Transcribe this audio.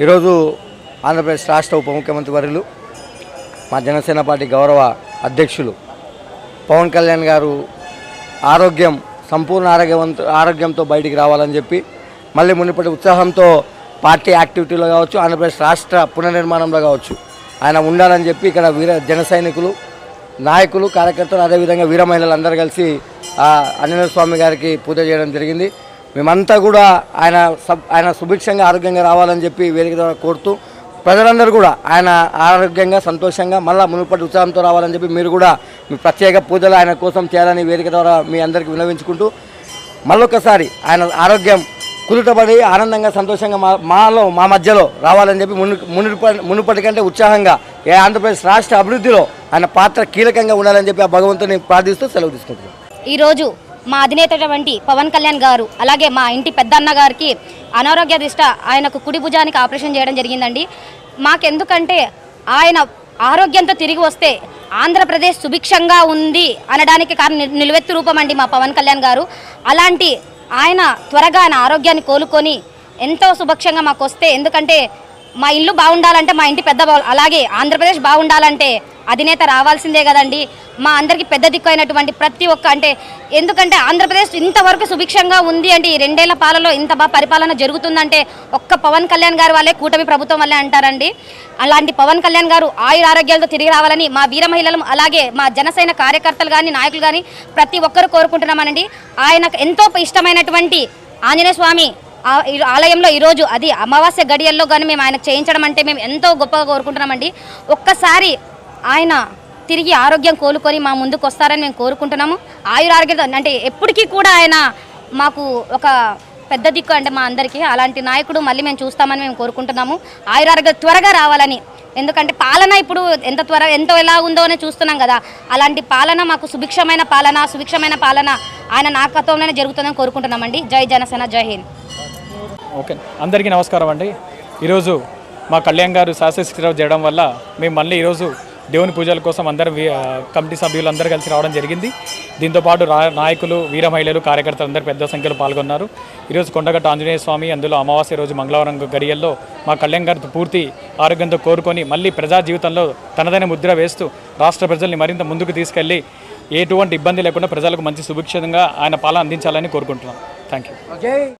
ఈరోజు ఆంధ్రప్రదేశ్ రాష్ట్ర ఉప ముఖ్యమంత్రి వర్యులు మా జనసేన పార్టీ గౌరవ అధ్యక్షులు పవన్ కళ్యాణ్ గారు సంపూర్ణ ఆరోగ్యంతో బయటికి రావాలని చెప్పి మళ్ళీ మునుపటి ఉత్సాహంతో పార్టీ యాక్టివిటీలో కావచ్చు, ఆంధ్రప్రదేశ్ రాష్ట్ర పునర్నిర్మాణంలో కావచ్చు ఆయన ఉండాలని చెప్పి ఇక్కడ జన సైనికులు, నాయకులు, కార్యకర్తలు, అదేవిధంగా వీర మహిళలు అందరూ కలిసి ఆంజనేయ స్వామి గారికి పూజ చేయడం జరిగింది. మేమంతా కూడా ఆయన సుభిక్షంగా ఆరోగ్యంగా రావాలని చెప్పి వేదిక ద్వారా కోరుతూ ప్రజలందరూ కూడా ఆయన ఆరోగ్యంగా సంతోషంగా మళ్ళీ మునుపటి ఉత్సాహంతో రావాలని చెప్పి మీరు కూడా మీ ప్రత్యేక పూజలు ఆయన కోసం చేయాలని వేదిక ద్వారా మీ అందరికీ విన్నవించుకుంటూ మళ్ళొకసారి ఆయన ఆరోగ్యం కుదుటపడి ఆనందంగా సంతోషంగా మా మధ్యలో రావాలని చెప్పి మునుపటి కంటే ఉత్సాహంగా ఆంధ్రప్రదేశ్ రాష్ట్ర అభివృద్ధిలో ఆయన పాత్ర కీలకంగా ఉండాలని చెప్పి ఆ భగవంతుని ప్రార్థిస్తూ సెలవు తీసుకుంటున్నాం. ఈరోజు మా అధినేత వంటి పవన్ కళ్యాణ్ గారు అలాగే మా ఇంటి పెద్దన్న గారికి అనారోగ్య దృష్ట్యా ఆయనకు కుడి భుజానికి ఆపరేషన్ చేయడం జరిగిందండి. మాకెందుకంటే ఆయన ఆరోగ్యంతో తిరిగి వస్తే ఆంధ్రప్రదేశ్ సుభిక్షంగా ఉంది అనడానికి కారణం నిలువెత్తు రూపం అండి మా పవన్ కళ్యాణ్ గారు. అలాంటి ఆయన త్వరగా ఆయన ఆరోగ్యాన్ని కోలుకొని ఎంతో సుభిక్షంగా మాకు వస్తే, ఎందుకంటే మా ఇల్లు బాగుండాలంటే మా ఇంటి పెద్ద అలాగే ఆంధ్రప్రదేశ్ బాగుండాలంటే అధినేత రావాల్సిందే కదండి. మా అందరికీ పెద్ద దిక్కు అయినటువంటి ప్రతి ఒక్క ఎందుకంటే ఆంధ్రప్రదేశ్ ఇంతవరకు సుభిక్షంగా ఉంది అంటే ఈ 2 ఏళ్ల పాలలో ఇంత బాగా పరిపాలన జరుగుతుందంటే ఒక్క పవన్ కళ్యాణ్ గారు వాళ్ళే, కూటమి ప్రభుత్వం వల్లే అంటారండి. అలాంటి పవన్ కళ్యాణ్ గారు ఆరోగ్యాలతో తిరిగి రావాలని మా వీర మహిళలు అలాగే మా జనసేన కార్యకర్తలు కానీ నాయకులు కానీ ప్రతి ఒక్కరు కోరుకుంటున్నామనండి. ఆయనకు ఎంతో ఇష్టమైనటువంటి ఆంజనేయ స్వామి ఆలయంలో ఈరోజు అది అమావాస్య గడియల్లో కానీ మేము ఆయనకు చేయించడం అంటే మేము ఎంతో గొప్పగా కోరుకుంటున్నామండి. ఒక్కసారి ఆయన తిరిగి ఆరోగ్యం కోలుకొని మా ముందుకు వస్తారని మేము కోరుకుంటున్నాము. ఆరోగ్యం అంటే ఎప్పటికీ కూడా ఆయన మాకు ఒక పెద్ద దిక్కు అంటే మా అందరికీ. అలాంటి నాయకుడు మళ్ళీ మేము చూస్తామని మేము కోరుకుంటున్నాము. ఆరోగ్యం త్వరగా రావాలని, ఎందుకంటే పాలన ఇప్పుడు ఎంతో ఎలా ఉందో అని చూస్తున్నాం కదా. అలాంటి పాలన మాకు సుభిక్షమైన పాలన ఆయన నాయకత్వంలోనే జరుగుతుందని కోరుకుంటున్నామండి. జై జనసేన, జై హింద్. ఓకే, అందరికీ నమస్కారం అండి. ఈరోజు మా కళ్యాణ్ గారు శాసనసభ్యులు చేయడం వల్ల మేము మళ్ళీ ఈరోజు దేవుని పూజల కోసం అందరం కమిటీ సభ్యులు అందరూ కలిసి రావడం జరిగింది. దీంతోపాటు నాయకులు, వీర మహిళలు, కార్యకర్తలు అందరూ పెద్ద సంఖ్యలో పాల్గొన్నారు. ఈరోజు కొండగట్ట ఆంజనేయ స్వామి, అందులో అమావాస్య రోజు మంగళవారం గడియల్లో మా కళ్యాణ్ గారు పూర్తి ఆరోగ్యంతో కోరుకొని మళ్ళీ ప్రజా జీవితంలో తనదైన ముద్ర వేస్తూ రాష్ట్ర ప్రజల్ని మరింత ముందుకు తీసుకెళ్లి ఎటువంటి ఇబ్బంది లేకుండా ప్రజలకు మంచి సుభిక్షంగా ఆయన పాలన అందించాలని కోరుకుంటున్నాం. Thank you.